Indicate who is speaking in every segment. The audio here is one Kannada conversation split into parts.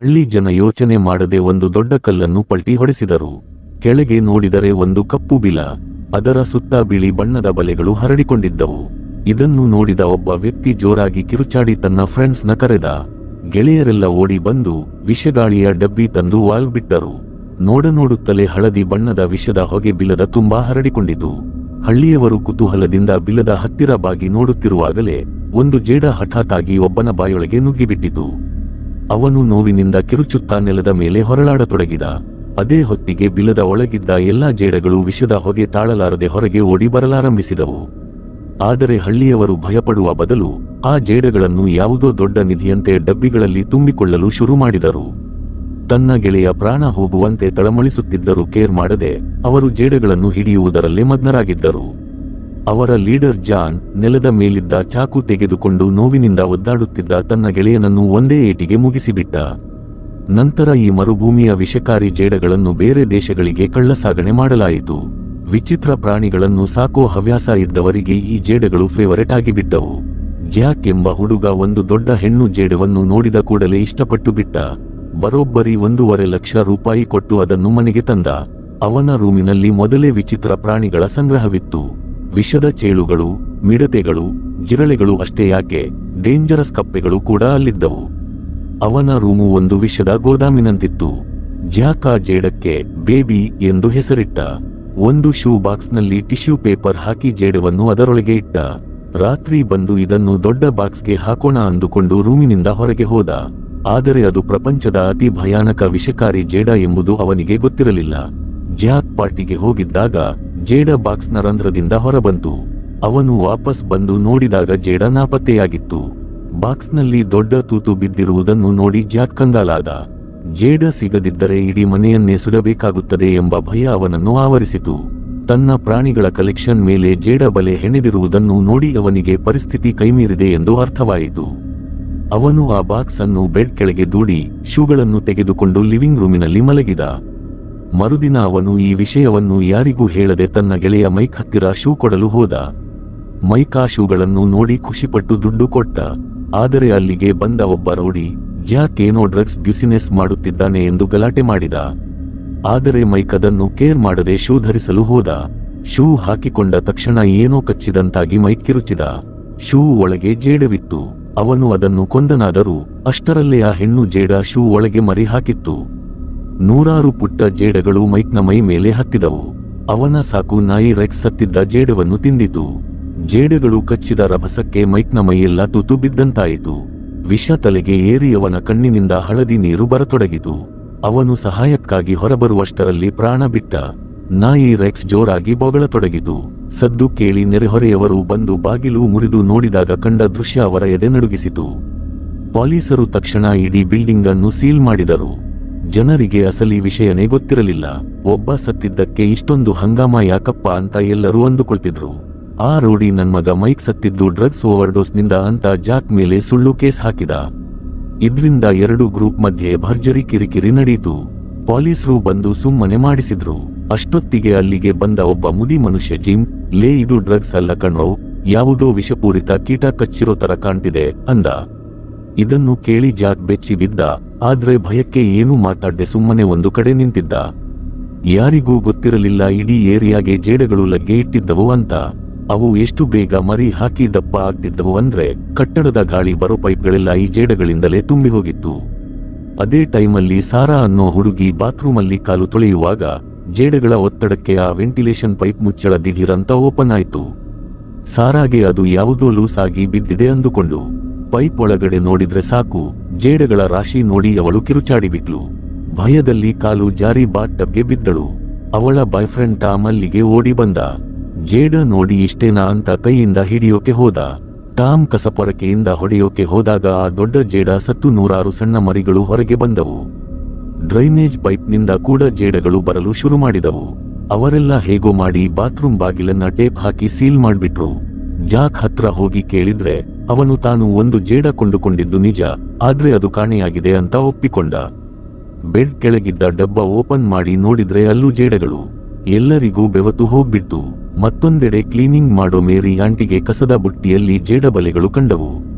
Speaker 1: ಹಳ್ಳಿ ಜನ ಯೋಚನೆ ಮಾಡದೆ ಒಂದು ದೊಡ್ಡ ಕಲ್ಲನ್ನು ಪಲ್ಟಿ ಹೊಡೆಸಿದರು. ಕೆಳಗೆ ನೋಡಿದರೆ ಒಂದು ಕಪ್ಪು ಬಿಲ, ಅದರ ಸುತ್ತ ಬಿಳಿ ಬಣ್ಣದ ಬಲೆಗಳು ಹರಡಿಕೊಂಡಿದ್ದವು. ಇದನ್ನು ನೋಡಿದ ಒಬ್ಬ ವ್ಯಕ್ತಿ ಜೋರಾಗಿ ಕಿರುಚಾಡಿ ತನ್ನ ಫ್ರೆಂಡ್ಸ್ನ ಕರೆದ. ಗೆಳೆಯರೆಲ್ಲ ಓಡಿ ಬಂದು ವಿಷಗಾಳಿಯ ಡಬ್ಬಿ ತಂದು ವಾಲ್ ಬಿಟ್ಟರು. ನೋಡುತ್ತಲೇ ಹಳದಿ ಬಣ್ಣದ ವಿಷದ ಹೊಗೆ ಬಿಲದ ತುಂಬಾ ಹರಡಿಕೊಂಡಿತು. ಹಳ್ಳಿಯವರು ಕುತೂಹಲದಿಂದ ಬಿಲದ ಹತ್ತಿರ ಬಾಗಿ ನೋಡುತ್ತಿರುವಾಗಲೇ ಒಂದು ಜೇಡ ಹಠಾತ್ತಾಗಿ ಒಬ್ಬನ ಬಾಯೊಳಗೆ ನುಗ್ಗಿಬಿಟ್ಟಿತು. ಅವನು ನೋವಿನಿಂದ ಕಿರುಚುತ್ತಾ ನೆಲದ ಮೇಲೆ ಹೊರಳಾಡತೊಡಗಿದ. ಅದೇ ಹೊತ್ತಿಗೆ ಬಿಲದ ಒಳಗಿದ್ದ ಎಲ್ಲಾ ಜೇಡಗಳು ವಿಷದ ಹೊಗೆ ತಾಳಲಾರದೆ ಹೊರಗೆ ಓಡಿ ಬರಲಾರಂಭಿಸಿದವು. ಆದರೆ ಹಳ್ಳಿಯವರು ಭಯಪಡುವ ಬದಲು ಆ ಜೇಡಗಳನ್ನು ಯಾವುದೋ ದೊಡ್ಡ ನಿಧಿಯಂತೆ ಡಬ್ಬಿಗಳಲ್ಲಿ ತುಂಬಿಕೊಳ್ಳಲು ಶುರು ಮಾಡಿದರು. ತನ್ನ ಗೆಳೆಯ ಪ್ರಾಣ ಹೋಗುವಂತೆ ತಳಮಳಿಸುತ್ತಿದ್ದರೂ ಕೇರ್ ಮಾಡದೆ ಅವರು ಜೇಡಗಳನ್ನು ಹಿಡಿಯುವುದರಲ್ಲೇ ಮಗ್ನರಾಗಿದ್ದರು. ಅವರ ಲೀಡರ್ ಜಾನ್ ನೆಲದ ಮೇಲಿದ್ದ ಚಾಕು ತೆಗೆದುಕೊಂಡು ನೋವಿನಿಂದ ಒದ್ದಾಡುತ್ತಿದ್ದ ತನ್ನ ಗೆಳೆಯನನ್ನು ಒಂದೇ ಏಟಿಗೆ ಮುಗಿಸಿಬಿಟ್ಟ. ನಂತರ ಈ ಮರುಭೂಮಿಯ ವಿಷಕಾರಿ ಜೇಡಗಳನ್ನು ಬೇರೆ ದೇಶಗಳಿಗೆ ಕಳ್ಳಸಾಗಣೆ ಮಾಡಲಾಯಿತು. ವಿಚಿತ್ರ ಪ್ರಾಣಿಗಳನ್ನು ಸಾಕೋ ಹವ್ಯಾಸ ಇದ್ದವರಿಗೆ ಈ ಜೇಡಗಳು ಫೇವರೆಟ್ ಆಗಿಬಿಟ್ಟವು. ಜ್ಯಾಕ್ ಎಂಬ ಹುಡುಗ ಒಂದು ದೊಡ್ಡ ಹೆಣ್ಣು ಜೇಡವನ್ನು ನೋಡಿದ ಕೂಡಲೇ ಇಷ್ಟಪಟ್ಟು ಬಿಟ್ಟ. ಬರೋಬ್ಬರಿ 1.5 ಲಕ್ಷ ರೂಪಾಯಿ ಕೊಟ್ಟು ಅದನ್ನು ಮನೆಗೆ ತಂದ. ಅವನ ರೂಮಿನಲ್ಲಿ ಮೊದಲೇ ವಿಚಿತ್ರ ಪ್ರಾಣಿಗಳ ಸಂಗ್ರಹವಿತ್ತು. ವಿಷದ ಚೇಳುಗಳು, ಮಿಡತೆಗಳು, ಜಿರಳೆಗಳು ಅಷ್ಟೇ ಯಾಕೆ, ಡೇಂಜರಸ್ ಕಪ್ಪೆಗಳು ಕೂಡ ಅಲ್ಲಿದ್ದವು. ಅವನ ರೂಮು ಒಂದು ವಿಷದ ಗೋದಾಮಿನಂತಿತ್ತು. ಜ್ಯಾಕ್ ಆ ಜೇಡಕ್ಕೆ ಬೇಬಿ ಎಂದು ಹೆಸರಿಟ್ಟ. ಒಂದು ಶೂ ಬಾಕ್ಸ್ನಲ್ಲಿ ಟಿಶ್ಯೂ ಪೇಪರ್ ಹಾಕಿ ಜೇಡವನ್ನು ಅದರೊಳಗೆ ಇಟ್ಟ. ರಾತ್ರಿ ಬಂದು ಇದನ್ನು ದೊಡ್ಡ ಬಾಕ್ಸ್ಗೆ ಹಾಕೋಣ ಅಂದುಕೊಂಡು ರೂಮಿನಿಂದ ಹೊರಗೆ ಹೋದ. ಆದರೆ ಅದು ಪ್ರಪಂಚದ ಅತಿ ಭಯಾನಕ ವಿಷಕಾರಿ ಜೇಡ ಎಂಬುದು ಅವನಿಗೆ ಗೊತ್ತಿರಲಿಲ್ಲ. ಜ್ಯಾಕ್ ಪಾರ್ಟಿಗೆ ಹೋಗಿದ್ದಾಗ ಜೇಡ ಬಾಕ್ಸ್ನ ರಂಧ್ರದಿಂದ ಹೊರಬಂತು. ಅವನು ವಾಪಸ್ ಬಂದು ನೋಡಿದಾಗ ಜೇಡ ನಾಪತ್ತೆಯಾಗಿತ್ತು. ಬಾಕ್ಸ್ನಲ್ಲಿ ದೊಡ್ಡ ತೂತು ಬಿದ್ದಿರುವುದನ್ನು ನೋಡಿ ಜ್ಯಾಕ್ ಕಂಗಾಲಾದ. ಜೇಡ ಸಿಗದಿದ್ದರೆ ಇಡೀ ಮನೆಯನ್ನೇ ಸುಡಬೇಕಾಗುತ್ತದೆ ಎಂಬ ಭಯ ಅವನನ್ನು ಆವರಿಸಿತು. ತನ್ನ ಪ್ರಾಣಿಗಳ ಕಲೆಕ್ಷನ್ ಮೇಲೆ ಜೇಡ ಬಲೆ ಹೆಣೆದಿರುವುದನ್ನು ನೋಡಿ ಅವನಿಗೆ ಪರಿಸ್ಥಿತಿ ಕೈಮೀರಿದೆ ಎಂದು ಅರ್ಥವಾಯಿತು. ಅವನು ಆ ಬಾಕ್ಸ್ ಅನ್ನು ಬೆಡ್ ಕೆಳಗೆ ದೂಡಿ ಶೂಗಳನ್ನು ತೆಗೆದುಕೊಂಡು ಲಿವಿಂಗ್ ರೂಮಿನಲ್ಲಿ ಮಲಗಿದ. ಮರುದಿನ ಅವನು ಈ ವಿಷಯವನ್ನು ಯಾರಿಗೂ ಹೇಳದೆ ತನ್ನ ಗೆಳೆಯ ಮೈಕ್ ಹತ್ತಿರ ಶೂ ಕೊಡಲು ಹೋದ. ಮೈಕ್ ಆ ಶೂಗಳನ್ನು ನೋಡಿ ಖುಷಿಪಟ್ಟು ದುಡ್ಡು ಕೊಟ್ಟ. ಆದರೆ ಅಲ್ಲಿಗೆ ಬಂದ ಒಬ್ಬ ರೌಡಿ ಜ್ಯಾಕ್ ಏನೋ ಡ್ರಗ್ಸ್ ಬ್ಯುಸಿನೆಸ್ ಮಾಡುತ್ತಿದ್ದಾನೆ ಎಂದು ಗಲಾಟೆ ಮಾಡಿದ. ಆದರೆ ಮೈಕ್ ಅದನ್ನು ಕೇರ್ ಮಾಡದೆ ಶೂ ಧರಿಸಲು ಹೋದ. ಶೂ ಹಾಕಿಕೊಂಡ ತಕ್ಷಣ ಏನೋ ಕಚ್ಚಿದಂತಾಗಿ ಮೈಕ್ ಕಿರುಚಿದ. ಶೂ ಒಳಗೆ ಜೇಡವಿತ್ತು. ಅವನು ಅದನ್ನು ಕೊಂದನಾದರೂ ಅಷ್ಟರಲ್ಲೇ ಆ ಹೆಣ್ಣು ಜೇಡ ಶೂ ಒಳಗೆ ಮರಿ ಹಾಕಿತ್ತು. ನೂರಾರು ಪುಟ್ಟ ಜೇಡಗಳು ಮೈಕ್ನ ಮೈ ಮೇಲೆ ಹತ್ತಿದವು. ಅವನ ಸಾಕು ನಾಯಿ ರೆಕ್ಸ್ ಸತ್ತಿದ್ದ ಜೇಡವನ್ನು ತಿಂದಿತು. ಜೇಡಗಳು ಕಚ್ಚಿದ ರಭಸಕ್ಕೆ ಮೈಕ್ನ ಮೈಯೆಲ್ಲ ತೂತು ಬಿದ್ದಂತಾಯಿತು. ವಿಷ ತಲೆಗೆ ಏರಿ ಅವನ ಕಣ್ಣಿನಿಂದ ಹಳದಿ ನೀರು ಬರತೊಡಗಿತು. ಅವನು ಸಹಾಯಕ್ಕಾಗಿ ಹೊರಬರುವಷ್ಟರಲ್ಲಿ ಪ್ರಾಣ ಬಿಟ್ಟ. ನಾಯಿ ರೆಕ್ಸ್ ಜೋರಾಗಿ ಬೊಗಳತೊಡಗಿತು. ಸದ್ದು ಕೇಳಿ ನೆರೆಹೊರೆಯವರು ಬಂದು ಬಾಗಿಲು ಮುರಿದು ನೋಡಿದಾಗ ಕಂಡ ದೃಶ್ಯ ಅವರ ಎದೆ ನಡುಗಿಸಿತು. ಪೊಲೀಸರು ತಕ್ಷಣ ಇಡೀ ಬಿಲ್ಡಿಂಗ್ ಅನ್ನು ಸೀಲ್ ಮಾಡಿದರು. ಜನರಿಗೆ ಅಸಲಿ ವಿಷಯನೇ ಗೊತ್ತಿರಲಿಲ್ಲ. ಒಬ್ಬ ಸತ್ತಿದ್ದಕ್ಕೆ ಇಷ್ಟೊಂದು ಹಂಗಾಮ ಯಾಕಪ್ಪ ಅಂತ ಎಲ್ಲರೂ ಅಂದುಕೊಳ್ತಿದ್ರು. ಆ ರೌಡಿ ನನ್ ಮಗ ಮೈಕ್ ಸತ್ತಿದ್ದು ಡ್ರಗ್ಸ್ ಓವರ್ಡೋಸ್ನಿಂದ ಅಂತ ಜಾಕ್ ಮೇಲೆ ಸುಳ್ಳು ಕೇಸ್ ಹಾಕಿದ. ಇದ್ರಿಂದ ಎರಡು ಗ್ರೂಪ್ ಮಧ್ಯೆ ಭರ್ಜರಿ ಕಿರಿಕಿರಿ ನಡೆಯಿತು. ಪೊಲೀಸರು ಬಂದು ಸುಮ್ಮನೆ ಮಾಡಿಸಿದ್ರು. ಅಷ್ಟೊತ್ತಿಗೆ ಅಲ್ಲಿಗೆ ಬಂದ ಒಬ್ಬ ಮುದಿ ಮನುಷ್ಯ ಜಿಮ್, ಲೇ ಇದು ಡ್ರಗ್ಸ್ ಅಲ್ಲ ಕಣ್ರೋ, ಯಾವುದೋ ವಿಷಪೂರಿತ ಕೀಟ ಕಚ್ಚಿರೋ ತರ ಕಾಣ್ತಿದೆ ಅಂದ. ಇದನ್ನು ಕೇಳಿ ಜಾಕ್ ಬೆಚ್ಚಿ ಬಿದ್ದ. ಆದ್ರೆ ಭಯಕ್ಕೆ ಏನೂ ಮಾತಾಡ್ದೆ ಸುಮ್ಮನೆ ಒಂದು ಕಡೆ ನಿಂತಿದ್ದ. ಯಾರಿಗೂ ಗೊತ್ತಿರಲಿಲ್ಲ ಇಡೀ ಏರಿಯಾಗೆ ಜೇಡಗಳು ಲಗ್ಗೆ ಇಟ್ಟಿದ್ದವು ಅಂತ. ಅವು ಎಷ್ಟು ಬೇಗ ಮರಿ ಹಾಕಿ ದಪ್ಪ ಆಗ್ತಿದ್ದವು ಅಂದ್ರೆ ಕಟ್ಟಡದ ಗಾಳಿ ಬರೋ ಪೈಪ್ಗಳೆಲ್ಲ ಈ ಜೇಡಗಳಿಂದಲೇ ತುಂಬಿ ಹೋಗಿತ್ತು. ಅದೇ ಟೈಮಲ್ಲಿ ಸಾರಾ ಅನ್ನೋ ಹುಡುಗಿ ಬಾತ್ರೂಮಲ್ಲಿ ಕಾಲು ತೊಳೆಯುವಾಗ ಜೇಡಗಳ ಒತ್ತಡಕ್ಕೆ ಆ ವೆಂಟಿಲೇಷನ್ ಪೈಪ್ ಮುಚ್ಚಳ ದಿಢೀರಂತ ಓಪನ್ ಆಯ್ತು. ಸಾರಾಗೆ ಅದು ಯಾವುದೋ ಲೂಸ್ ಆಗಿ ಬಿದ್ದಿದೆ ಅಂದುಕೊಂಡು ಪೈಪ್ ಒಳಗಡೆ ನೋಡಿದ್ರೆ ಸಾಕು, ಜೇಡಗಳ ರಾಶಿ ನೋಡಿ ಅವಳು ಕಿರುಚಾಡಿಬಿಟ್ಲು. ಭಯದಲ್ಲಿ ಕಾಲು ಜಾರಿ ಬಾತ್ ಟಬ್ಗೆ ಬಿದ್ದಳು. ಅವಳ ಬಾಯ್ಫ್ರೆಂಡ್ ಟಾಮ್ ಅಲ್ಲಿಗೆ ಓಡಿ ಬಂದ. ಜೇಡ ನೋಡಿ ಇಷ್ಟೇನಾ ಅಂತ ಕೈಯಿಂದ ಹಿಡಿಯೋಕೆ ಹೋದ. ಟಾಮ್ ಕಸಪೊರಕೆಯಿಂದ ಹೊಡೆಯೋಕೆ ಹೋದಾಗ ಆ ದೊಡ್ಡ ಜೇಡ ಸತ್ತು ನೂರಾರು ಸಣ್ಣ ಮರಿಗಳು ಹೊರಗೆ ಬಂದವು. ಡ್ರೈನೇಜ್ ಪೈಪ್ನಿಂದ ಕೂಡ ಜೇಡಗಳು ಬರಲು ಶುರು ಮಾಡಿದವು. ಅವರೆಲ್ಲ ಹೇಗೋ ಮಾಡಿ ಬಾತ್ರೂಮ್ ಬಾಗಿಲನ್ನ ಟೇಪ್ ಹಾಕಿ ಸೀಲ್ ಮಾಡ್ಬಿಟ್ರು. ಜಾಕ್ ಹತ್ರ ಹೋಗಿ ಕೇಳಿದ್ರೆ ಅವನು ತಾನು ಒಂದು ಜೇಡ ಕೊಂಡುಕೊಂಡಿದ್ದು ನಿಜ, ಆದ್ರೆ ಅದು ಕಾಣೆಯಾಗಿದೆ ಅಂತ ಒಪ್ಪಿಕೊಂಡ. ಬೆಡ್ ಕೆಳಗಿದ್ದ ಡಬ್ಬ ಓಪನ್ ಮಾಡಿ ನೋಡಿದ್ರೆ ಅಲ್ಲೂ ಜೇಡಗಳು. ಎಲ್ಲರಿಗೂ ಬೆವತು ಹೋಗ್ಬಿಟ್ಟು. ಮತ್ತೊಂದೆಡೆ ಕ್ಲೀನಿಂಗ್ ಮಾಡೋ ಮೇರಿ ಆಂಟಿಗೆ ಕಸದ ಬುಟ್ಟಿಯಲ್ಲಿ ಜೇಡ ಬಲೆಗಳು ಕಂಡವು.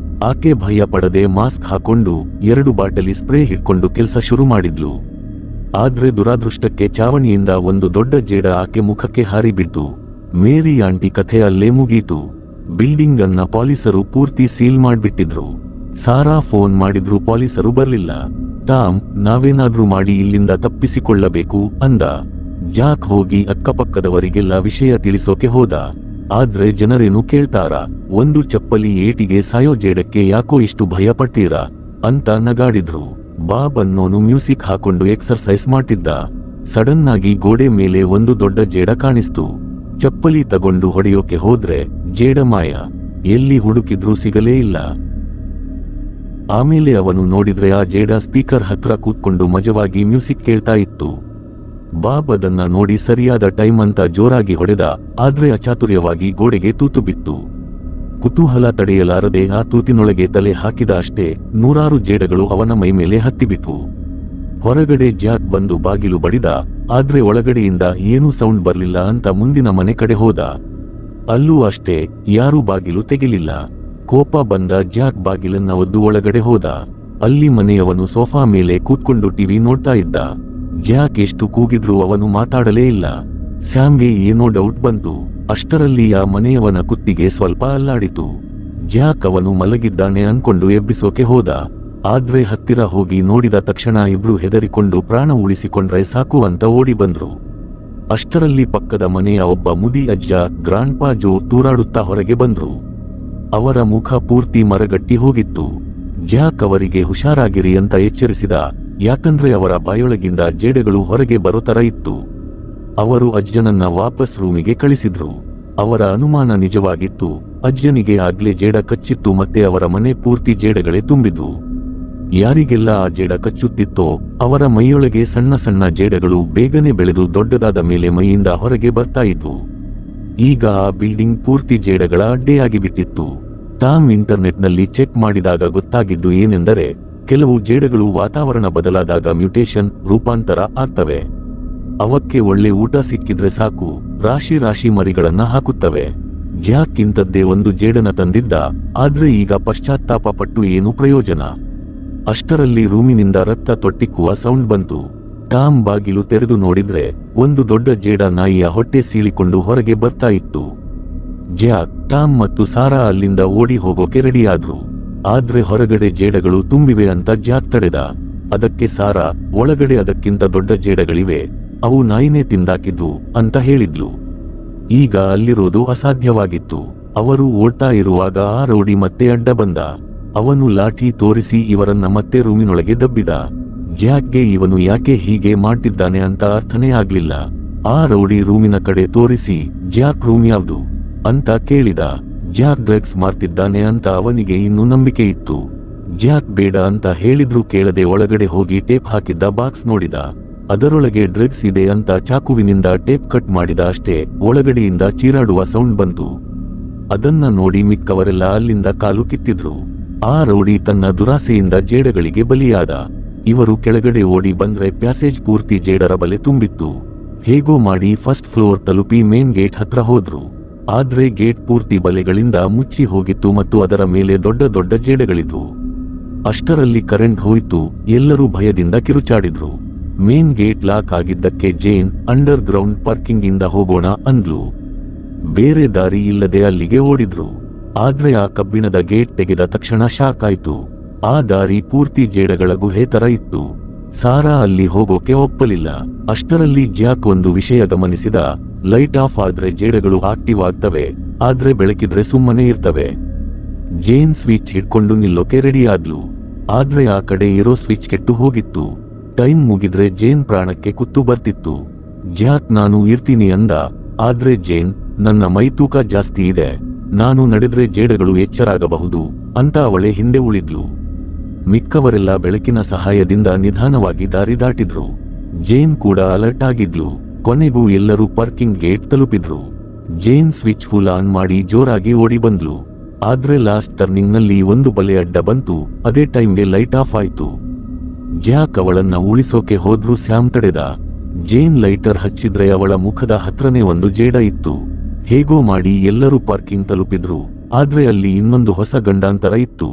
Speaker 1: ಆಕೆ ಭಯ ಪಡದೆ ಮಾಸ್ಕ್ ಹಾಕೊಂಡು 2 ಬಾಟಲಿ ಸ್ಪ್ರೇ ಹಿಡ್ಕೊಂಡು ಕೆಲಸ ಶುರು ಮಾಡಿದ್ಲು. ಆದ್ರೆ ದುರಾದೃಷ್ಟಕ್ಕೆ ಚಾವಣಿಯಿಂದ ಒಂದು ದೊಡ್ಡ ಜೇಡ ಆಕೆ ಮುಖಕ್ಕೆ ಹಾರಿಬಿಟ್ಟು ಮೇರಿ ಆಂಟಿ ಕಥೆ ಅಲ್ಲೇ ಮುಗೀತು. ಬಿಲ್ಡಿಂಗ್ ಅನ್ನ ಪೊಲೀಸರು ಪೂರ್ತಿ ಸೀಲ್ ಮಾಡ್ಬಿಟ್ಟಿದ್ರು. ಸಾರಾ ಫೋನ್ ಮಾಡಿದ್ರು, ಪೊಲೀಸರು ಬರ್ಲಿಲ್ಲ. ಟಾಮ್, ನಾವೇನಾದ್ರೂ ಮಾಡಿ ಇಲ್ಲಿಂದ ತಪ್ಪಿಸಿಕೊಳ್ಳಬೇಕು ಅಂದ. ಜಾಕ್ ಹೋಗಿ ಅಕ್ಕಪಕ್ಕದವರಿಗೆಲ್ಲ ವಿಷಯ ತಿಳಿಸೋಕೆ ಹೋದ. ಆದ್ರೆ ಜನರೇನು ಕೇಳ್ತಾರ, ಒಂದು ಚಪ್ಪಲಿ ಏಟಿಗೆ ಸಾಯೋ ಜೇಡಕ್ಕೆ ಯಾಕೋ ಇಷ್ಟು ಭಯ ಪಡ್ತೀರಾ ಅಂತ ನಗಾಡಿದ್ರು. ಬಾಬ್ ಅನ್ನೋನು ಮ್ಯೂಸಿಕ್ ಹಾಕೊಂಡು ಎಕ್ಸರ್ಸೈಸ್ ಮಾಡ್ತಿದ್ದ. ಸಡನ್ ಆಗಿ ಗೋಡೆ ಮೇಲೆ ಒಂದು ದೊಡ್ಡ ಜೇಡ ಕಾಣಿಸ್ತು. ಚಪ್ಪಲಿ ತಗೊಂಡು ಹೊಡೆಯೋಕೆ ಹೋದ್ರೆ ಜೇಡ ಮಾಯ, ಎಲ್ಲಿ ಹುಡುಕಿದ್ರೂ ಸಿಗಲೇ ಇಲ್ಲ. ಆಮೇಲೆ ಅವನು ನೋಡಿದ್ರೆ ಆ ಜೇಡ ಸ್ಪೀಕರ್ ಹತ್ರ ಕೂತ್ಕೊಂಡು ಮಜವಾಗಿ ಮ್ಯೂಸಿಕ್ ಕೇಳ್ತಾ ಇತ್ತು. ಬಾಬ್ ಅದನ್ನ ನೋಡಿ ಸರಿಯಾದ ಟೈಮ್ ಅಂತ ಜೋರಾಗಿ ಹೊಡೆದ, ಆದ್ರೆ ಅಚಾತುರ್ಯವಾಗಿ ಗೋಡೆಗೆ ತೂತು ಬಿತ್ತು. ಕುತೂಹಲ ತಡೆಯಲಾರದೆ ಆ ತೂತಿನೊಳಗೆ ತಲೆ ಹಾಕಿದ ಅಷ್ಟೇ 100 ಜೇಡಗಳು ಅವನ ಮೈಮೇಲೆ ಹತ್ತಿಬಿಟ್ವು. ಹೊರಗಡೆ ಜಾಕ್ ಬಂದು ಬಾಗಿಲು ಬಡಿದ, ಆದ್ರೆ ಒಳಗಡೆಯಿಂದ ಏನೂ ಸೌಂಡ್ ಬರ್ಲಿಲ್ಲ ಅಂತ ಮುಂದಿನ ಮನೆ ಕಡೆ ಹೋದ. ಅಲ್ಲೂ ಅಷ್ಟೇ, ಯಾರೂ ಬಾಗಿಲು ತೆಗಿಲಿಲ್ಲ. ಕೋಪ ಬಂದ ಜಾಕ್ ಬಾಗಿಲನ್ನ ಒದ್ದು ಒಳಗಡೆ ಹೋದ. ಅಲ್ಲಿ ಮನೆಯವನು ಸೋಫಾ ಮೇಲೆ ಕೂತ್ಕೊಂಡು ಟಿವಿ ನೋಡ್ತಾ ಇದ್ದ. ಜಾಕ್ ಎಷ್ಟು ಕೂಗಿದ್ರೂ ಅವನು ಮಾತಾಡಲೇ ಇಲ್ಲ. ಸ್ಯಾಮ್ಗೆ ಏನೋ ಡೌಟ್ ಬಂತು. ಅಷ್ಟರಲ್ಲಿ ಆ ಮನೆಯವನ ಕುತ್ತಿಗೆ ಸ್ವಲ್ಪ ಅಲ್ಲಾಡಿತು. ಜಾಕ್ ಅವನು ಮಲಗಿದ್ದಾನೆ ಅನ್ಕೊಂಡು ಎಬ್ಬಿಸೋಕೆ ಹೋದ. ಆದ್ರೆ ಹತ್ತಿರ ಹೋಗಿ ನೋಡಿದ ತಕ್ಷಣ ಇಬ್ರು ಹೆದರಿಕೊಂಡು ಪ್ರಾಣ ಉಳಿಸಿಕೊಂಡ್ರೆ ಸಾಕು ಅಂತ ಓಡಿ ಬಂದ್ರು. ಅಷ್ಟರಲ್ಲಿ ಪಕ್ಕದ ಮನೆಯ ಒಬ್ಬ ಮುದಿ ಅಜ್ಜ, ಗ್ರಾಂಡ್ಪಾ ಜೋ ತೂರಾಡುತ್ತಾ ಹೊರಗೆ ಬಂದ್ರು. ಅವರ ಮುಖ ಪೂರ್ತಿ ಮರಗಟ್ಟಿ ಹೋಗಿತ್ತು. ಜಾಕ್ ಅವರಿಗೆ ಹುಷಾರಾಗಿರಿ ಅಂತ ಎಚ್ಚರಿಸಿದ, ಯಾಕಂದ್ರೆ ಅವರ ಬಾಯೊಳಗಿಂದ ಜೇಡಗಳು ಹೊರಗೆ ಬರೋ ತರ ಇತ್ತು. ಅವರು ಅಜ್ಜನನ್ನ ವಾಪಸ್ ರೂಮಿಗೆ ಕಳಿಸಿದ್ರು. ಅವರ ಅನುಮಾನ ನಿಜವಾಗಿತ್ತು. ಅಜ್ಜನಿಗೆ ಆಗ್ಲೇ ಜೇಡ ಕಚ್ಚಿತ್ತು ಮತ್ತೆ ಅವರ ಮನೆ ಪೂರ್ತಿ ಜೇಡಗಳೇ ತುಂಬಿದ್ವು. ಯಾರಿಗೆಲ್ಲ ಆ ಜೇಡ ಕಚ್ಚುತ್ತಿತ್ತೋ ಅವರ ಮೈಯೊಳಗೆ ಸಣ್ಣ ಸಣ್ಣ ಜೇಡಗಳು ಬೇಗನೆ ಬೆಳೆದು ದೊಡ್ಡದಾದ ಮೇಲೆ ಮೈಯಿಂದ ಹೊರಗೆ ಬರ್ತಾ ಇದ್ವು. ಈಗ ಆ ಬಿಲ್ಡಿಂಗ್ ಪೂರ್ತಿ ಜೇಡಗಳ ಅಡ್ಡೆಯಾಗಿ ಬಿಟ್ಟಿತ್ತು. ಟಾಮ್ ಇಂಟರ್ನೆಟ್ನಲ್ಲಿ ಚೆಕ್ ಮಾಡಿದಾಗ ಗೊತ್ತಾಗಿದ್ದು ಏನೆಂದರೆ, ಕೆಲವು ಜೇಡಗಳು ವಾತಾವರಣ ಬದಲಾದಾಗ ಮ್ಯೂಟೇಷನ್, ರೂಪಾಂತರ ಆಗ್ತವೆ. ಅವಕ್ಕೆ ಒಳ್ಳೆ ಊಟ ಸಿಕ್ಕಿದ್ರೆ ಸಾಕು, ರಾಶಿ ರಾಶಿ ಮರಿಗಳನ್ನ ಹಾಕುತ್ತವೆ. ಜಾಕ್ ಇಂಥದ್ದೇ ಒಂದು ಜೇಡನ ತಂದಿದ್ದ, ಆದ್ರೆ ಈಗ ಪಶ್ಚಾತ್ತಾಪ ಪಟ್ಟು ಏನು ಪ್ರಯೋಜನ. ಅಷ್ಟರಲ್ಲಿ ರೂಮಿನಿಂದ ರಕ್ತ ತೊಟ್ಟಿಕ್ಕುವ ಸೌಂಡ್ ಬಂತು. ಟಾಮ್ ಬಾಗಿಲು ತೆರೆದು ನೋಡಿದ್ರೆ ಒಂದು ದೊಡ್ಡ ಜೇಡ ನಾಯಿಯ ಹೊಟ್ಟೆ ಸೀಳಿಕೊಂಡು ಹೊರಗೆ ಬರ್ತಾ ಇತ್ತು. ಜಾಕ್, ಟಾಮ್ ಮತ್ತು ಸಾರಾ ಅಲ್ಲಿಂದ ಓಡಿ ಹೋಗೋಕೆ ರೆಡಿಯಾದ್ರು. ಆದ್ರೆ ಹೊರಗಡೆ ಜೇಡಗಳು ತುಂಬಿವೆ ಅಂತ ಜಾಕ್ ತಡೆದ. ಅದಕ್ಕೆ ಸಾರಾ, ಒಳಗಡೆ ಅದಕ್ಕಿಂತ ದೊಡ್ಡ ಜೇಡಗಳಿವೆ, ಅವು ನಾಯಿನೇ ತಿಂದಾಕಿದ್ವು ಅಂತ ಹೇಳಿದ್ಲು. ಈಗ ಅಲ್ಲಿರೋದು ಅಸಾಧ್ಯವಾಗಿತ್ತು. ಅವರು ಓಡ್ತಾ ಇರುವಾಗ ಆ ರೌಡಿ ಮತ್ತೆ ಅಡ್ಡ ಬಂದ. ಅವನು ಲಾಠಿ ತೋರಿಸಿ ಇವರನ್ನ ಮತ್ತೆ ರೂಮಿನೊಳಗೆ ದಬ್ಬಿದ. ಜಾಕ್ಗೆ ಇವನು ಯಾಕೆ ಹೀಗೆ ಮಾಡ್ತಿದ್ದಾನೆ ಅಂತ ಅರ್ಥನೇ ಆಗ್ಲಿಲ್ಲ. ಆ ರೌಡಿ ರೂಮಿನ ಕಡೆ ತೋರಿಸಿ, ಜಾಕ್ ರೂಮ್ ಯಾವ್ದು ಅಂತ ಕೇಳಿದ. ಜಾಕ್ ಡ್ರಗ್ಸ್ ಮಾರ್ತಿದ್ದಾನೆ ಅಂತ ಅವನಿಗೆ ಇನ್ನೂ ನಂಬಿಕೆ ಇತ್ತು. ಜಾಕ್ ಬೇಡ ಅಂತ ಹೇಳಿದ್ರು ಕೇಳದೆ ಒಳಗಡೆ ಹೋಗಿ ಟೇಪ್ ಹಾಕಿದ್ದ ಬಾಕ್ಸ್ ನೋಡಿದ. ಅದರೊಳಗೆ ಡ್ರಗ್ಸ್ ಇದೆ ಅಂತ ಚಾಕುವಿನಿಂದ ಟೇಪ್ ಕಟ್ ಮಾಡಿದ ಅಷ್ಟೇ, ಒಳಗಡೆಯಿಂದ ಚೀರಾಡುವ ಸೌಂಡ್ ಬಂತು. ಅದನ್ನ ನೋಡಿ ಮಿಕ್ಕವರೆಲ್ಲ ಅಲ್ಲಿಂದ ಕಾಲು ಕಿತ್ತಿದ್ರು. ಆ ರೌಡಿ ತನ್ನ ದುರಾಸೆಯಿಂದ ಜೇಡಗಳಿಗೆ ಬಲಿಯಾದ. ಇವರು ಕೆಳಗಡೆ ಓಡಿ ಬಂದ್ರೆ ಪ್ಯಾಸೇಜ್ ಪೂರ್ತಿ ಜೇಡರ ಬಲೆ ತುಂಬಿತ್ತು. ಹೇಗೋ ಮಾಡಿ ಫಸ್ಟ್ ಫ್ಲೋರ್ ತಲುಪಿ ಮೇನ್ ಗೇಟ್ ಹತ್ರ ಹೋದ್ರು. ಆದ್ರೆ ಗೇಟ್ ಪೂರ್ತಿ ಬಲೆಗಳಿಂದ ಮುಚ್ಚಿ ಹೋಗಿತ್ತು ಮತ್ತು ಅದರ ಮೇಲೆ ದೊಡ್ಡ ದೊಡ್ಡ ಜೇಡಗಳಿದ್ವು. ಅಷ್ಟರಲ್ಲಿ ಕರೆಂಟ್ ಹೋಯ್ತು. ಎಲ್ಲರೂ ಭಯದಿಂದ ಕಿರುಚಾಡಿದ್ರು. ಮೇನ್ ಗೇಟ್ ಲಾಕ್ ಆಗಿದ್ದಕ್ಕೆ ಜೇನ್ ಅಂಡರ್ ಗ್ರೌಂಡ್ ಪಾರ್ಕಿಂಗ್ ಇಂದ ಹೋಗೋಣ ಅಂದ್ಲು. ಬೇರೆ ದಾರಿ ಇಲ್ಲದೆ ಅಲ್ಲಿಗೆ ಓಡಿದ್ರು. ಆದ್ರೆ ಆ ಕಬ್ಬಿಣದ ಗೇಟ್ ತೆಗೆದ ತಕ್ಷಣ ಶಾಕ್ ಆಯ್ತು. ಆ ದಾರಿ ಪೂರ್ತಿ ಜೇಡಗಳ ಗುಹೆ ತರ ಇತ್ತು. ಸಾರಾ ಅಲ್ಲಿ ಹೋಗೋಕೆ ಒಪ್ಪಲಿಲ್ಲ. ಅಷ್ಟರಲ್ಲಿ ಜಾಕ್ ಒಂದು ವಿಷಯ ಗಮನಿಸಿದ, ಲೈಟ್ ಆಫ್ ಆದ್ರೆ ಜೇಡಗಳು ಆಕ್ಟಿವ್ ಆಗ್ತವೆ, ಆದ್ರೆ ಬೆಳಕಿದ್ರೆ ಸುಮ್ಮನೆ ಇರ್ತವೆ. ಜೇನ್ ಸ್ವಿಚ್ ಹಿಡ್ಕೊಂಡು ನಿಲ್ಲೋಕೆ ರೆಡಿ ಆದ್ಲು. ಆದ್ರೆ ಆ ಕಡೆ ಇರೋ ಸ್ವಿಚ್ ಕೆಟ್ಟು ಹೋಗಿತ್ತು. ಟೈಮ್ ಮುಗಿದ್ರೆ ಜೇನ್ ಪ್ರಾಣಕ್ಕೆ ಕುತ್ತು ಬರ್ತಿತ್ತು. ಜಾಕ್ ನಾನು ಇರ್ತೀನಿ ಅಂದ. ಆದ್ರೆ ಜೇನ್, ನನ್ನ ಮೈ ತೂಕ ಜಾಸ್ತಿ ಇದೆ, ನಾನು ನಡೆದ್ರೆ ಜೇಡಗಳು ಎಚ್ಚರಾಗಬಹುದು ಅಂತ ಅವಳೇ ಹಿಂದೆ ಉಳಿದ್ಲು. ಮಿಕ್ಕವರೆಲ್ಲ ಬೆಳಕಿನ ಸಹಾಯದಿಂದ ನಿಧಾನವಾಗಿ ದಾರಿ ದಾಟಿದ್ರು. ಜೇನ್ ಕೂಡ ಅಲರ್ಟ್ ಆಗಿದ್ಲು. ಕೊನೆಗೂ ಎಲ್ಲರೂ ಪಾರ್ಕಿಂಗ್ ಗೇಟ್ ತಲುಪಿದ್ರು. ಜೇನ್ ಸ್ವಿಚ್ ಫುಲ್ ಆನ್ ಮಾಡಿ ಜೋರಾಗಿ ಓಡಿ ಬಂದ್ಲು. ಆದ್ರೆ ಲಾಸ್ಟ್ ಟರ್ನಿಂಗ್ ನಲ್ಲಿ ಒಂದು ಬಲೆ ಅಡ್ಡ ಬಂತು. ಅದೇ ಟೈಮ್ಗೆ ಲೈಟ್ ಆಫ್ ಆಯ್ತು. ಜಾಕ್ ಅವಳನ್ನ ಉಳಿಸೋಕೆ ಹೋದ್ರು ಸ್ಯಾಮ್ ತಡೆದ. ಜೇನ್ ಲೈಟರ್ ಹಚ್ಚಿದ್ರೆ ಅವಳ ಮುಖದ ಹತ್ರನೇ ಒಂದು ಜೇಡ ಇತ್ತು. ಹೇಗೋ ಮಾಡಿ ಎಲ್ಲರೂ ಪಾರ್ಕಿಂಗ್ ತಲುಪಿದ್ರು. ಆದ್ರೆ ಅಲ್ಲಿ ಇನ್ನೊಂದು ಹೊಸ ಗಂಡಾಂತರ ಇತ್ತು.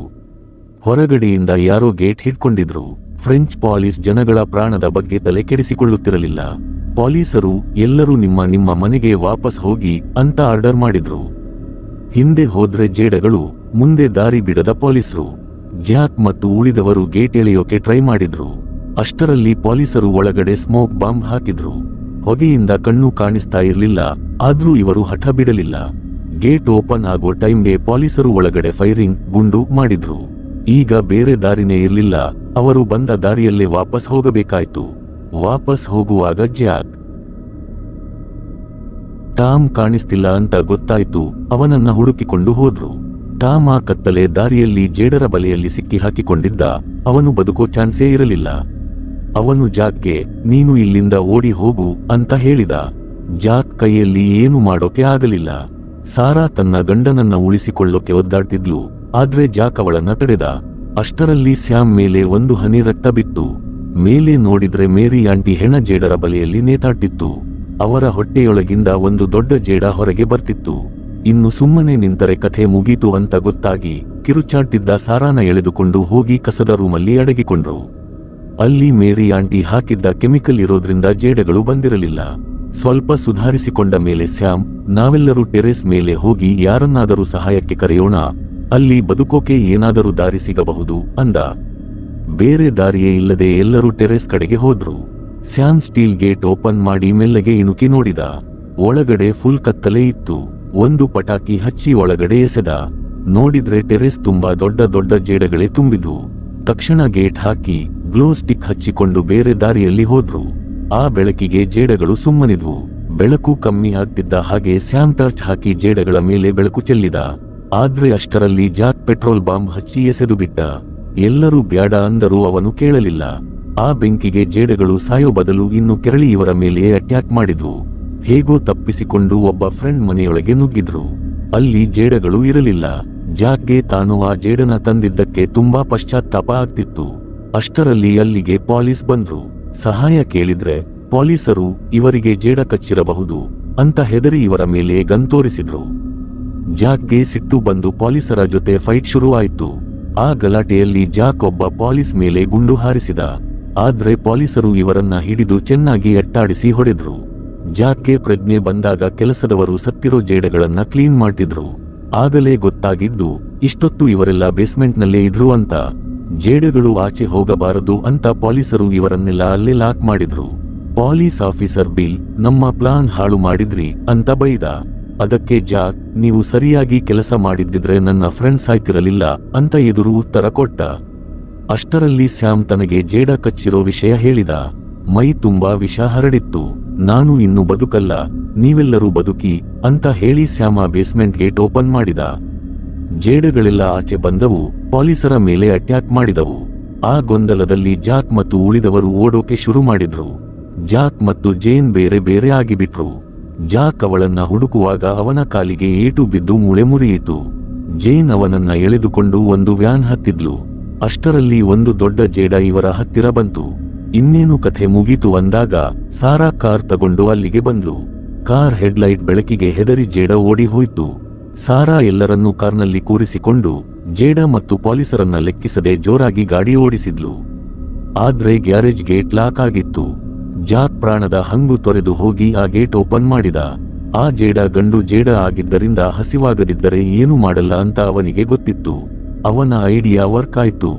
Speaker 1: ಹೊರಗಡೆಯಿಂದ ಯಾರೋ ಗೇಟ್ ಹಿಡ್ಕೊಂಡಿದ್ರು. ಫ್ರೆಂಚ್ ಪೊಲೀಸ್ ಜನಗಳ ಪ್ರಾಣದ ಬಗ್ಗೆ ತಲೆ ಕೆಡಿಸಿಕೊಳ್ಳುತ್ತಿರಲಿಲ್ಲ. ಪೊಲೀಸರು ಎಲ್ಲರೂ ನಿಮ್ಮ ಮನೆಗೆ ವಾಪಸ್ ಹೋಗಿ ಅಂತ ಆರ್ಡರ್ ಮಾಡಿದ್ರು. ಹಿಂದೆ ಹೋದ್ರೆ ಜೇಡಗಳು, ಮುಂದೆ ದಾರಿ ಬಿಡದ ಪೊಲೀಸರು. ಜಾಕ್ ಮತ್ತು ಉಳಿದವರು ಗೇಟ್ ಎಳೆಯೋಕೆ ಟ್ರೈ ಮಾಡಿದ್ರು. ಅಷ್ಟರಲ್ಲಿ ಪೊಲೀಸರು ಒಳಗಡೆ ಸ್ಮೋಕ್ ಬಾಂಬ್ ಹಾಕಿದ್ರು. ಹೊಗೆಯಿಂದ ಕಣ್ಣು ಕಾಣಿಸ್ತಾ ಇರಲಿಲ್ಲ, ಆದ್ರೂ ಇವರು ಹಠ ಬಿಡಲಿಲ್ಲ. ಗೇಟ್ ಓಪನ್ ಆಗೋ ಟೈಮ್ಗೆ ಪೊಲೀಸರು ಒಳಗಡೆ ಫೈರಿಂಗ್ ಗುಂಡು ಮಾಡಿದ್ರು. ಈಗ ಬೇರೆ ದಾರಿನೇ ಇರ್ಲಿಲ್ಲ, ಅವರು ಬಂದ ದಾರಿಯಲ್ಲೇ ವಾಪಸ್ ಹೋಗಬೇಕಾಯ್ತು. ವಾಪಸ್ ಹೋಗುವಾಗ ಜಾಕ್ ಟಾಮ್ ಕಾಣಿಸ್ತಿಲ್ಲ ಅಂತ ಗೊತ್ತಾಯ್ತು. ಅವನನ್ನ ಹುಡುಕಿಕೊಂಡು ಹೋದ್ರು. ಟಾಮ್ ಆ ಕತ್ತಲೆ ದಾರಿಯಲ್ಲಿ ಜೇಡರ ಬಲೆಯಲ್ಲಿ ಸಿಕ್ಕಿ ಹಾಕಿಕೊಂಡಿದ್ದ. ಅವನು ಬದುಕೋ ಚಾನ್ಸೇ ಇರಲಿಲ್ಲ. ಅವನು ಜಾಕ್ಗೆ ನೀನು ಇಲ್ಲಿಂದ ಓಡಿ ಹೋಗು ಅಂತ ಹೇಳಿದ. ಜಾಕ್ ಕೈಯಲ್ಲಿ ಏನು ಮಾಡೋಕೆ ಆಗಲಿಲ್ಲ. ಸಾರಾ ತನ್ನ ಗಂಡನನ್ನ ಉಳಿಸಿಕೊಳ್ಳೋಕೆ ಒದ್ದಾಡ್ತಿದ್ಲು, ಆದ್ರೆ ಜಾಕ್ ಅವಳನ್ನ ತಡೆದ. ಅಷ್ಟರಲ್ಲಿ ಸ್ಯಾಮ್ ಮೇಲೆ ಒಂದು ಹನಿ ರಕ್ತ ಬಿತ್ತು. ಮೇಲೆ ನೋಡಿದ್ರೆ ಮೇರಿ ಆಂಟಿ ಹೆಣ ಜೇಡರ ಬಲೆಯಲ್ಲಿ ನೇತಾಡ್ತಿತ್ತು. ಅವರ ಹೊಟ್ಟೆಯೊಳಗಿಂದ ಒಂದು ದೊಡ್ಡ ಜೇಡ ಹೊರಗೆ ಬರ್ತಿತ್ತು. ಇನ್ನು ಸುಮ್ಮನೆ ನಿಂತರೆ ಕಥೆ ಮುಗೀತು ಅಂತ ಗೊತ್ತಾಗಿ ಕಿರುಚಾಡ್ತಿದ್ದ ಸಾರಾನ ಎಳೆದುಕೊಂಡು ಹೋಗಿ ಕಸದ ರೂಮಲ್ಲಿ ಅಡಗಿಕೊಂಡ್ರು. ಅಲ್ಲಿ ಮೇರಿ ಆಂಟಿ ಹಾಕಿದ್ದ ಕೆಮಿಕಲ್ ಇರೋದ್ರಿಂದ ಜೇಡಗಳು ಬಂದಿರಲಿಲ್ಲ. ಸ್ವಲ್ಪ ಸುಧಾರಿಸಿಕೊಂಡ ಮೇಲೆ ಸ್ಯಾಮ್, ನಾವೆಲ್ಲರೂ ಟೆರೇಸ್ ಮೇಲೆ ಹೋಗಿ ಯಾರನ್ನಾದರೂ ಸಹಾಯಕ್ಕೆ ಕರೆಯೋಣ, ಅಲ್ಲಿ ಬದುಕೋಕೆ ಏನಾದರೂ ದಾರಿ ಸಿಗಬಹುದು ಅಂದ. ಬೇರೆ ದಾರಿಯೇ ಇಲ್ಲದೆ ಎಲ್ಲರೂ ಟೆರೇಸ್ ಕಡೆಗೆ ಹೋದ್ರು. ಸ್ಯಾಮ್ ಸ್ಟೀಲ್ ಗೇಟ್ ಓಪನ್ ಮಾಡಿ ಮೆಲ್ಲಗೆ ಇಣುಕಿ ನೋಡಿದ. ಒಳಗಡೆ ಫುಲ್ ಕತ್ತಲೆ ಇತ್ತು. ಒಂದು ಪಟಾಕಿ ಹಚ್ಚಿ ಒಳಗಡೆ ಎಸೆದ. ನೋಡಿದ್ರೆ ಟೆರೇಸ್ ತುಂಬಾ ದೊಡ್ಡ ದೊಡ್ಡ ಜೇಡಗಳೇ ತುಂಬಿದ್ವು. ತಕ್ಷಣ ಗೇಟ್ ಹಾಕಿ ಗ್ಲೋ ಸ್ಟಿಕ್ ಹಚ್ಚಿಕೊಂಡು ಬೇರೆ ದಾರಿಯಲ್ಲಿ ಹೋದ್ರು. ಆ ಬೆಳಕಿಗೆ ಜೇಡಗಳು ಸುಮ್ಮನಿದ್ವು. ಬೆಳಕು ಕಮ್ಮಿ ಆಗ್ತಿದ್ದ ಹಾಗೆ ಸ್ಯಾಮ್ ಟಾರ್ಚ್ ಹಾಕಿ ಜೇಡಗಳ ಮೇಲೆ ಬೆಳಕು ಚೆಲ್ಲಿದ. ಆದ್ರೆ ಅಷ್ಟರಲ್ಲಿ ಜಾಕ್ ಪೆಟ್ರೋಲ್ ಬಾಂಬ್ ಹಚ್ಚಿ ಎಸೆದು ಬಿಟ್ಟ. ಎಲ್ಲರೂ ಬ್ಯಾಡ ಅಂದರೂ ಅವನು ಕೇಳಲಿಲ್ಲ. ಆ ಬೆಂಕಿಗೆ ಜೇಡಗಳು ಸಾಯೋ ಬದಲು ಇನ್ನು ಕೆರಳಿ ಇವರ ಮೇಲೆಯೇ ಅಟ್ಯಾಕ್ ಮಾಡಿದ್ವು. ಹೇಗೋ ತಪ್ಪಿಸಿಕೊಂಡು ಒಬ್ಬ ಫ್ರೆಂಡ್ ಮನೆಯೊಳಗೆ ನುಗ್ಗಿದ್ರು. ಅಲ್ಲಿ ಜೇಡಗಳು ಇರಲಿಲ್ಲ. ಜಾಕ್ಗೆ ತಾನು ಆ ಜೇಡನ ತಂದಿದ್ದಕ್ಕೆ ತುಂಬಾ ಪಶ್ಚಾತ್ತಾಪ ಆಗ್ತಿತ್ತು. ಅಷ್ಟರಲ್ಲಿ ಅಲ್ಲಿಗೆ ಪೊಲೀಸ್ ಬಂದ್ರು. ಸಹಾಯ ಕೇಳಿದ್ರೆ ಪೊಲೀಸರು ಇವರಿಗೆ ಜೇಡ ಕಚ್ಚಿರಬಹುದು ಅಂತ ಹೆದರಿ ಇವರ ಮೇಲೆ ಗನ್ ತೋರಿಸಿದ್ರು. ಜಾಕ್ಗೆ ಸಿಟ್ಟು ಬಂದು ಪೊಲೀಸರ ಜೊತೆ ಫೈಟ್ ಶುರು ಆಯ್ತು. ಆ ಗಲಾಟೆಯಲ್ಲಿ ಜಾಕ್ ಒಬ್ಬ ಪೊಲೀಸ್ ಮೇಲೆ ಗುಂಡು ಹಾರಿಸಿದ. ಆದ್ರೆ ಪೊಲೀಸರು ಇವರನ್ನ ಹಿಡಿದು ಚೆನ್ನಾಗಿ ಅಟ್ಟಾಡಿಸಿ ಹೊಡೆದ್ರು. ಜಾಕ್ಗೆ ಪ್ರಜ್ಞೆ ಬಂದಾಗ ಕೆಲಸದವರು ಸತ್ತಿರೋ ಜೇಡಗಳನ್ನ ಕ್ಲೀನ್ ಮಾಡ್ತಿದ್ರು. ಆಗಲೇ ಗೊತ್ತಾಗಿದ್ದು ಇಷ್ಟೊತ್ತು ಇವರೆಲ್ಲ ಬೇಸ್ಮೆಂಟ್ನಲ್ಲೇ ಇದ್ರು ಅಂತ. ಜೇಡಗಳು ಆಚೆ ಹೋಗಬಾರದು ಅಂತ ಪೊಲೀಸರು ಇವರನ್ನೆಲ್ಲ ಅಲ್ಲೇ ಲಾಕ್ ಮಾಡಿದ್ರು. ಪೊಲೀಸ್ ಆಫೀಸರ್ ಬಿಲ್, ನಮ್ಮ ಪ್ಲಾನ್ ಹಾಳು ಮಾಡಿದ್ರಿ ಅಂತ ಬೈದ. ಅದಕ್ಕೆ ಜಾಕ್, ನೀವು ಸರಿಯಾಗಿ ಕೆಲಸ ಮಾಡಿದ್ದಿದ್ರೆ ನನ್ನ ಫ್ರೆಂಡ್ ಸಾಯ್ತಿರಲಿಲ್ಲ ಅಂತ ಎದುರು ಉತ್ತರ ಕೊಟ್ಟ. ಅಷ್ಟರಲ್ಲಿ ಸ್ಯಾಮ್ ತನಗೆ ಜೇಡ ಕಚ್ಚಿರೋ ವಿಷಯ ಹೇಳಿದ. ಮೈ ತುಂಬಾ ವಿಷ ಹರಡಿತ್ತು. ನಾನು ಇನ್ನು ಬದುಕಲ್ಲ, ನೀವೆಲ್ಲರೂ ಬದುಕಿ ಅಂತ ಹೇಳಿ ಸ್ಯಾಮ ಬೇಸ್ಮೆಂಟ್ ಗೇಟ್ ಓಪನ್ ಮಾಡಿದ. ಜೇಡಗಳೆಲ್ಲ ಆಚೆ ಬಂದವು. ಪೊಲೀಸರ ಮೇಲೆ ಅಟ್ಯಾಕ್ ಮಾಡಿದವು. ಆ ಗೊಂದಲದಲ್ಲಿ ಜಾಕ್ ಮತ್ತು ಉಳಿದವರು ಓಡೋಕೆ ಶುರು ಮಾಡಿದ್ರು. ಜಾಕ್ ಮತ್ತು ಜೇನ್ ಬೇರೆ ಬೇರೆ ಆಗಿಬಿಟ್ರು. ಜಾಕ್ ಅವಳನ್ನ ಹುಡುಕುವಾಗ ಅವನ ಕಾಲಿಗೆ ಏಟು ಬಿದ್ದು ಮೂಳೆ ಮುರಿಯಿತು. ಜೇನ್ ಅವನನ್ನ ಎಳೆದುಕೊಂಡು ಒಂದು ವ್ಯಾನ್ ಹತ್ತಿದ್ಲು. ಅಷ್ಟರಲ್ಲಿ ಒಂದು ದೊಡ್ಡ ಜೇಡ ಇವರ ಹತ್ತಿರ ಬಂತು. ಇನ್ನೇನು ಕಥೆ ಮುಗೀತು ಅಂದಾಗ ಸಾರಾ ಕಾರ್ ತಗೊಂಡು ಅಲ್ಲಿಗೆ ಬಂದ್ಲು. ಕಾರ್ ಹೆಡ್ಲೈಟ್ ಬೆಳಕಿಗೆ ಹೆದರಿ ಜೇಡ ಓಡಿ ಹೋಯ್ತು. ಸಾರಾ ಎಲ್ಲರನ್ನೂ ಕಾರ್ನಲ್ಲಿ ಕೂರಿಸಿಕೊಂಡು ಜೇಡ ಮತ್ತು ಪೊಲೀಸರನ್ನ ಲೆಕ್ಕಿಸದೆ ಜೋರಾಗಿ ಗಾಡಿ ಓಡಿಸಿದ್ಲು. ಆದ್ರೆ ಗ್ಯಾರೇಜ್ ಗೇಟ್ ಲಾಕ್ ಆಗಿತ್ತು. ಜಾಕ್ ಪ್ರಾಣದ ಹಂಗು ತೊರೆದು ಹೋಗಿ ಆ ಗೇಟ್ ಓಪನ್ ಮಾಡಿದ. ಆ ಜೇಡ ಗಂಡು ಜೇಡ ಆಗಿದ್ದರಿಂದ ಹಸಿವಾಗದಿದ್ದರೆ ಏನು ಮಾಡಲ್ಲ ಅಂತ ಅವನಿಗೆ ಗೊತ್ತಿತ್ತು. ಅವನ ಐಡಿಯಾ ವರ್ಕ್ ಆಯ್ತು.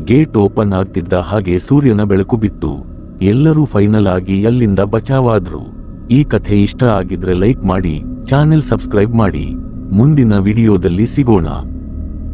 Speaker 1: ಗೇಟ್ ಓಪನ್ ಆಗ್ತಿದ್ದ ಹಾಗೆ ಸೂರ್ಯನ ಬೆಳಕು ಬಿತ್ತು. ಎಲ್ಲರೂ ಫೈನಲ್ ಆಗಿ ಅಲ್ಲಿಂದ ಬಚಾವಾದ್ರು. ಈ ಕಥೆ ಇಷ್ಟ ಆಗಿದ್ರೆ ಲೈಕ್ ಮಾಡಿ, ಚಾನೆಲ್ ಸಬ್ಸ್ಕ್ರೈಬ್ ಮಾಡಿ. ಮುಂದಿನ ವಿಡಿಯೋದಲ್ಲಿ ಸಿಗೋಣ.